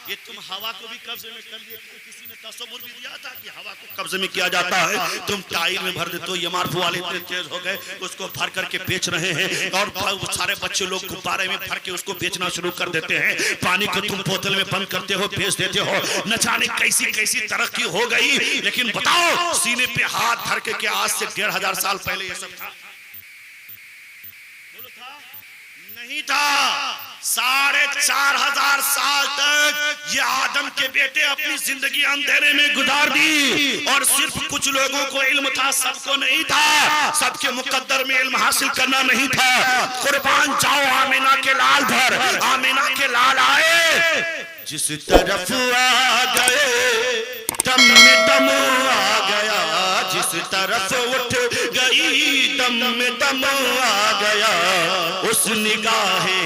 ये तुम हवा को भी कब्जे में कर लिए। किसी ने तस्वीर भी दिया था कि हवा को कब्जे में किया जाता है, तुम टायर में भर देते हो। ये मार्फू वाले इतने तेज हो गए, उसको भर करके बेच रहे हैं और सारे बच्चे लोग गुब्बारे में भर के उसको बेचना शुरू कर देते हैं। पानी को तुम बोतल में बंद करते हो, बेच देते हो। न जाने कैसी कैसी तरक्की हो गई। लेकिन बताओ, सीने पे हाथ धर के आज से 1500 साल पहले ये सब था? नहीं था। 4500 साल तक ये आदम के बेटे अपनी जिंदगी अंधेरे में गुजार दी और सिर्फ कुछ लोगों को इल्म था, सबको नहीं था। सबके मुकद्दर में इल्म हासिल करना नहीं था। कुर्बान जाओ आमीना के लाल पर। आमीना के लाल आए, जिस तरफ आ गए दम में दम आ गया, जिस तरफ उठ गई दम में दम आ गया। उस निगाहे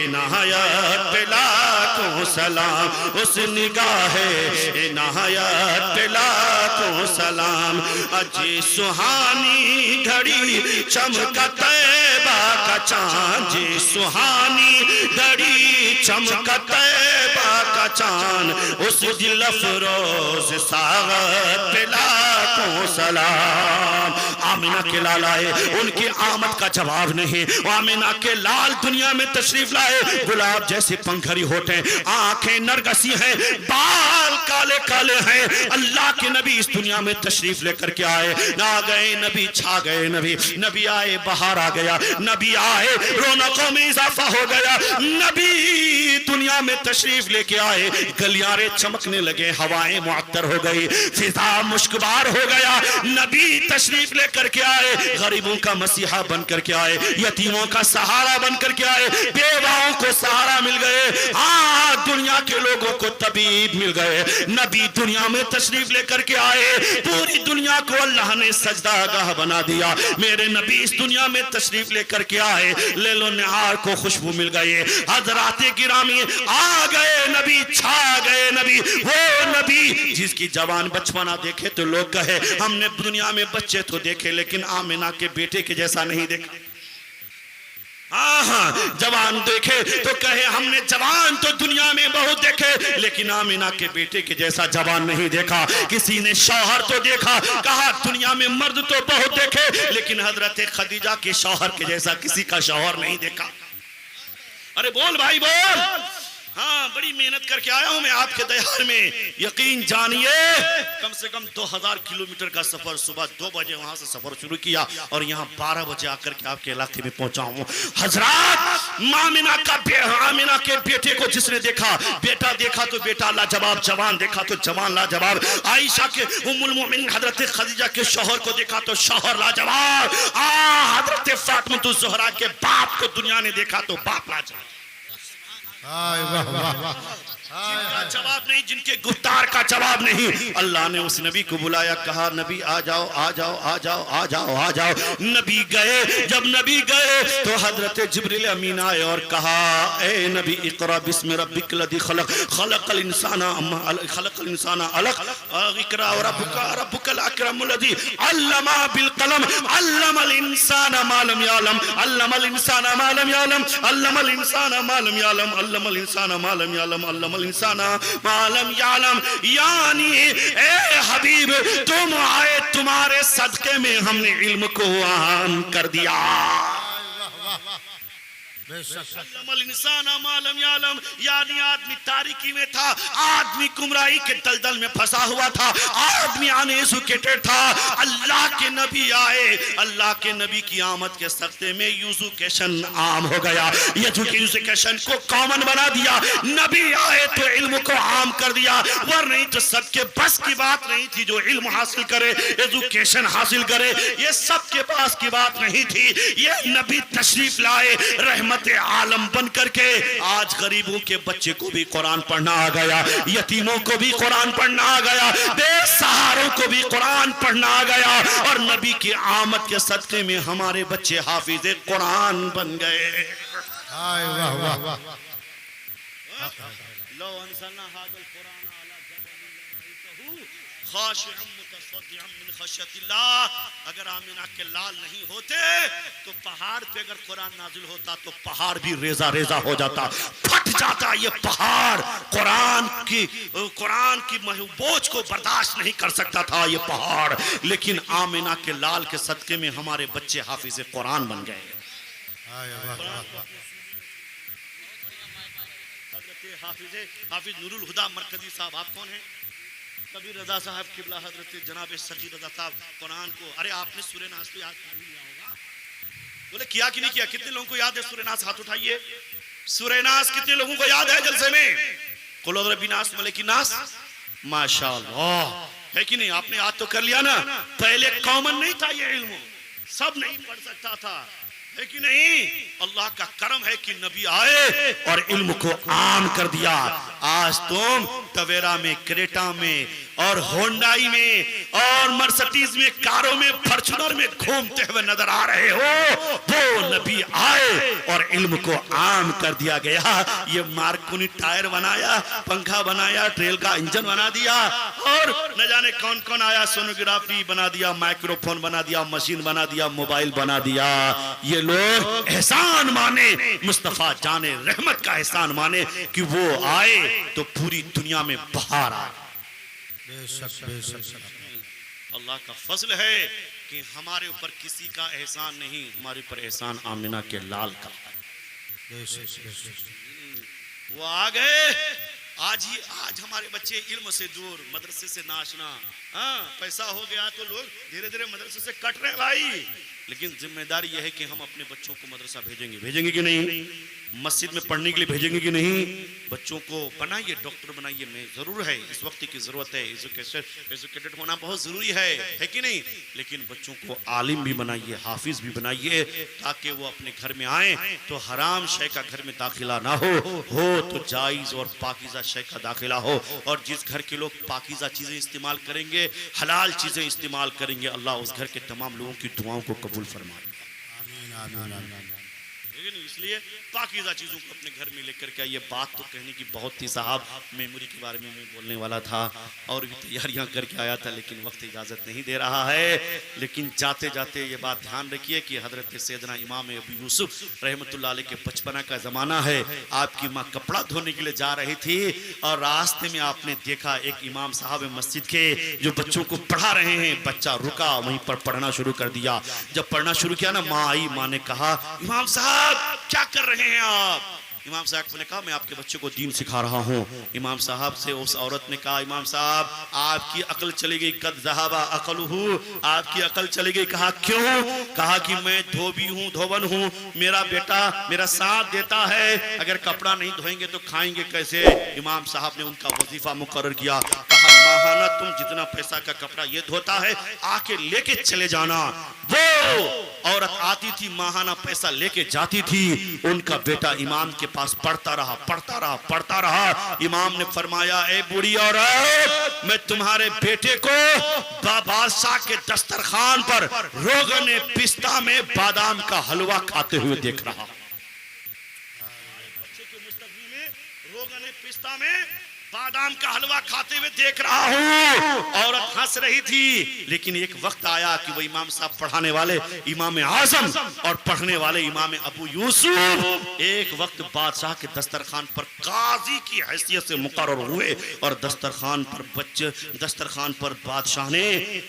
इनायत लाखों सलाम, उस निगाहे इनायत लाखों सलाम। अजी सुहानी घड़ी चमका तैबा का चांद, जी सुहानी घड़ी चमका तैबा का चांद। उस दिल अफरोज सागत लाखों सलाम। आमीना के लाल आए, उनकी आमद का जवाब नहीं। आमीना के लाल दुनिया में तशरीफ लाए, गुलाब जैसे पंखरी होते, आंखें नरगसी हैं, बाल काले काले हैं। अल्लाह के नबी इस दुनिया में तशरीफ लेकर के आए। ना गए नबी, छा गए नबी। नबी आए, बाहर आ गया। नबी आए, रौनकों में इजाफा हो गया। नबी दुनिया में तशरीफ लेके आए, गलियारे चमकने लगे, हवाएं मुअत्तर हो गई, फिजा मुश्कबार हो गया। नबी तशरीफ लेकर के आए, गरीबों का मसीहा बन करके आए, यतीमों का सहारा बन करके आए, बेवाओं को सहारा मिल गए। हाँ, दुनिया के लोगों को तबीब मिल गए। नबी दुनिया में तशरीफ लेकर के आए, पूरी दुनिया को अल्लाह ने सजदागाह बना दिया। मेरे नबी इस दुनिया में तशरीफ लेकर के आए, ले लो निहार को खुशबू मिल गई। हजराते गिरामी आ गए नबी, छा गए नबी। वो नबी जिसकी जवान बचपना देखे तो लोग कहे हमने दुनिया में बच्चे तो देखे, लेकिन आमिना के बेटे के जैसा नहीं देखा। हाँ, जवान देखे तो कहे हमने जवान तो दुनिया में बहुत देखे, लेकिन आमिना के बेटे के जैसा जवान नहीं देखा। किसी ने शौहर तो देखा, कहा दुनिया में मर्द तो बहुत देखे, लेकिन हजरत खदीजा के शौहर के जैसा किसी का शौहर नहीं देखा। अरे बोल भाई बोल। हाँ, बड़ी मेहनत करके आया हूं मैं आपके दयार में, यकीन जानिए कम से कम 2000 किलोमीटर का सफर, सुबह 2 बजे वहां से सफर शुरू किया और यहाँ 12 बजे आकर के आपके इलाके में पहुंचा हूं। हजरत आमिना के बेटे को जिसने देखा, बेटा देखा तो बेटा लाजवाब, जवान देखा तो जवान लाजवाब, आयशा के उम्मुल मोमिनीन हजरत खदीजा के शौहर को देखा तो शौहर लाजवाब, हजरत फातिमा ज़हरा के बाप को दुनिया ने देखा तो बाप लाजवाब। जिनका जवाब नहीं, जिनके गुफ्तार का जवाब नहीं, अल्लाह ने उस नबी को बुलाया, कहा नबी आ जाओ आ जाओ आ जाओ आ जाओ आ जाओ। नबी गए, जब नबी गए तो हजरत जिब्रील अमीन आए और कहा ए नबी इक़रा बिस्मि रब्बिक लज़ी खलक़ खलक़ल इंसाना अलक़ इक़रा व रब्बुकल अकरम लज़ी अल्लमा बिल कलम अल्लमल इंसाना मा लम यअलम अल्लमल इंसाना मा लम यअलम अल्लमल इंसाना मा लम यअलम अल्लमल इंसाना मा लम यअलम अल्लमल इंसाना मालम यालम। यानी ए हबीब तुम आए, तुम्हारे सदके में हमने इल्म को आम कर दिया। यानी आदमी तारीकी में था, आदमी गुमराही के दलदल में फंसा हुआ था, आदमी अनएजुकेटेड था। अल्लाह के नबी आए, अल्लाह के नबी की आमद के सख्ते में एजुकेशन आम हो गया, एजुकेशन को कॉमन बना दिया। नबी आए तो इल्म को आम कर दिया, वर नहीं तो सबके बस की बात नहीं थी जो इल्म हासिल करे, एजुकेशन हासिल करे, ये सबके पास की बात नहीं थी। ये नबी तशरीफ लाए रहमत आलम बन करके, आज गरीबों के बच्चे को भी कुरान पढ़ना आ गया, यतीमों को भी कुरान पढ़ना आ गया, बेसहारों को भी कुरान पढ़ना आ गया, और नबी की आमद के सदके में हमारे बच्चे हाफिज़े कुरान बन गए। वाह वाह वाह। अगर आमिना के लाल नहीं होते तो पहाड़ पे अगर कुरान नाजिल होता तो पहाड़ भी रेजा रेजा हो जाता, फट जाता। ये पहाड़ कुरान की बोझ को बर्दाश्त नहीं कर सकता था ये पहाड़, लेकिन आमिना के लाल के सदके में हमारे बच्चे हाफिज कुरान बन गए। हाफिज नूरुल हुदा मरकजी साहब, आप कौन हैं? कबीर रजा साहब किबला हजरत जनाब सखी रजा साहब कुरान को, अरे आपने सूरह नास को याद कर लिया होगा? बोले किया कि नहीं किया? कितने लोगों को याद है सूरह नास? हाथ उठाइए। सूरह नास कितने लोगों को याद है जलसे में? कुल औज़ बिरब्बिन नास मलिकिन नास, माशाअल्लाह, है कि नहीं? आपने याद तो कर लिया ना। पहले कॉमन नहीं था ये इल्म, सब नहीं पढ़ सकता था, है कि नहीं? अल्लाह का करम है कि नबी आए और इल्म को आम कर दिया। आज तुम तवेरा में, क्रेटा में और होंडाई में और मर्सिडीज में, कारों में, फॉर्च्यूनर में घूमते हुए नजर आ रहे हो। वो नबी आए और इल्म को आम कर दिया गया। ये मार्कोनी टायर बनाया, पंखा बनाया, ट्रेल का इंजन बना दिया, और न जाने कौन कौन आया, सोनोग्राफी बना दिया, माइक्रोफोन बना दिया, मशीन बना दिया, मोबाइल बना दिया। ये लोग एहसान माने, मुस्तफा जाने रहमत का एहसान माने कि वो आए तो पूरी दुनिया में बहार आ। अल्लाह का फजल है कि हमारे ऊपर किसी का एहसान नहीं, हमारे ऊपर एहसान आमिना के लाल का। वो आ गए। आज हमारे बच्चे इल्म से दूर, मदरसे से नाशना। हाँ, पैसा हो गया तो लोग धीरे धीरे मदरसे से कट रहे भाई, लेकिन जिम्मेदारी यह है कि हम अपने बच्चों को मदरसा भेजेंगे कि नहीं? मस्जिद में पढ़ने के लिए भेजेंगे कि नहीं? बच्चों को बनाइए, डॉक्टर बनाइए, में जरूर है, इस वक्त की जरूरत है, एजुकेटेड होना बहुत जरूरी है कि नहीं? लेकिन बच्चों को आलिम भी बनाइए, हाफिज भी बनाइए, ताकि वो अपने घर में आए तो हराम शय का घर में दाखिला ना हो तो जायज और पाकीज़ा शय का दाखिला हो। और जिस घर के लोग पाकीज़ा चीजें इस्तेमाल करेंगे, हलाल चीजें इस्तेमाल करेंगे, अल्लाह उस घर के तमाम लोगों की दुआओं को कबूल फरमाएगा। आमीन आमीन आमीन। लेकिन इसलिए पाकीज़ा चीज़ों को अपने घर में लेकर के आइए। बात तो कहने की बहुत थी साहब, मेमोरी के बारे में मैं बोलने वाला था और भी तैयारियां करके आया था, लेकिन वक्त इजाज़त नहीं दे रहा है। लेकिन जाते जाते ये बात ध्यान रखिए कि हज़रत सैयदना इमाम अबू यूसुफ रहमतुल्लाह अलैह के बचपना का ज़माना है। आपकी माँ कपड़ा धोने के लिए जा रही थी और रास्ते में आपने देखा एक इमाम साहब मस्जिद के जो बच्चों को पढ़ा रहे हैं। बच्चा रुका, वहीं पर पढ़ना शुरू कर दिया। जब पढ़ना शुरू किया ना, माँ आई, माँ ने कहा इमाम साहब क्या कर रहे हैं आप? इमाम साहब ने कहा मैं आपके बच्चे को दीन सिखा रहा हूँ। इमाम साहब से उस औरत ने कहा इमाम साहब आपकी अकल चली गई, कद ज़हाबा अकलहू, आपकी अकल चली गई। कहा क्यों? कहा कि मैं धोबी हूँ, धोबन हूँ, मेरा बेटा मेरा साथ देता है, अगर कपड़ा नहीं धोएंगे तो खाएंगे कैसे? इमाम साहब ने उनका वजीफा मुकर्रर किया। कहा माहाना तुम जितना पैसा का कपड़ा ये धोता है आके लेके चले जाना। वो औरत आती थी, माहाना पैसा लेके जाती थी। उनका बेटा इमाम के पास पढ़ता रहा, पढ़ता रहा, पढ़ता रहा। इमाम ने फरमाया ए बूढ़ी औरत, मैं तुम्हारे बेटे को बादशाह के दस्तरखान पर रोगन पिस्ता में बादाम का हलवा खाते हुए देख रहा। बच्चे के मुस्तकबिल में रोगन पिस्ता में बादाम का हलवा खाते हुए देख रहा हूँ। औरत हंस रही थी, लेकिन एक वक्त आया कि वो इमाम साहब पढ़ाने वाले इमाम आजम और पढ़ने वाले इमाम अबू यूसुफ एक वक्त बादशाह के दस्तरखान पर काजी की हैसियत से मुकर्रर हुए और दस्तरखान पर बादशाह ने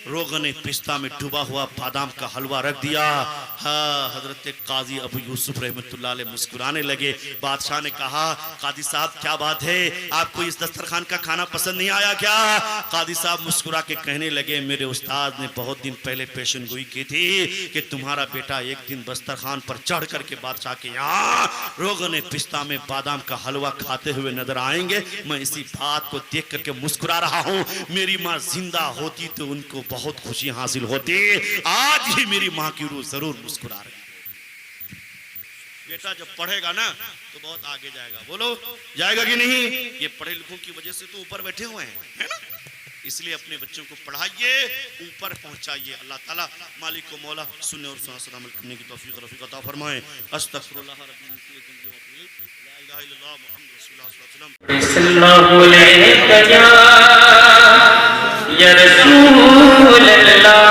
रोगन पिस्ता में डूबा हुआ बादाम का हलवा रख दिया। हाँ, हजरत काजी अबू यूसुफ रहमतुल्लाह अलैह मुस्कुराने लगे। बादशाह ने कहा काजी साहब क्या बात है, आपको इस दस्तरखान का खाना पसंद नहीं आया क्या? कादी साहब मुस्कुरा के कहने लगे मेरे उस्ताद ने बहुत दिन पहले पेशन गोई की थी कि तुम्हारा बेटा एक दिन दस्तरखान पर चढ़ करके बादशाह के यहाँ रोगन पिस्ता में बादाम का हलवा खाते हुए नजर आएंगे। मैं इसी बात को देख करके मुस्कुरा रहा हूँ। मेरी माँ जिंदा होती तो उनको बहुत खुशी हासिल होती। आज ही मेरी माँ की रूह जरूर मुस्कुरा रही। बेटा जब पढ़ेगा ना तो बहुत आगे जाएगा। बोलो जाएगा कि नहीं? ये पढ़े लिखों की वजह से तो ऊपर बैठे हुए हैं, है ना? इसलिए अपने बच्चों को पढ़ाइए, ऊपर पहुंचाइए। अल्लाह ताला मालिक को मौला सुनने और सुना अमल करने की तौफीक रफ़ीक अता फरमाए। अस्तगफिरुल्लाह रब्बी ला इलाहा इल्लल्लाह मुहम्मद रसूलुल्लाह सल्लल्लाहु अलैहि वसल्लम। या रसूल अल्लाह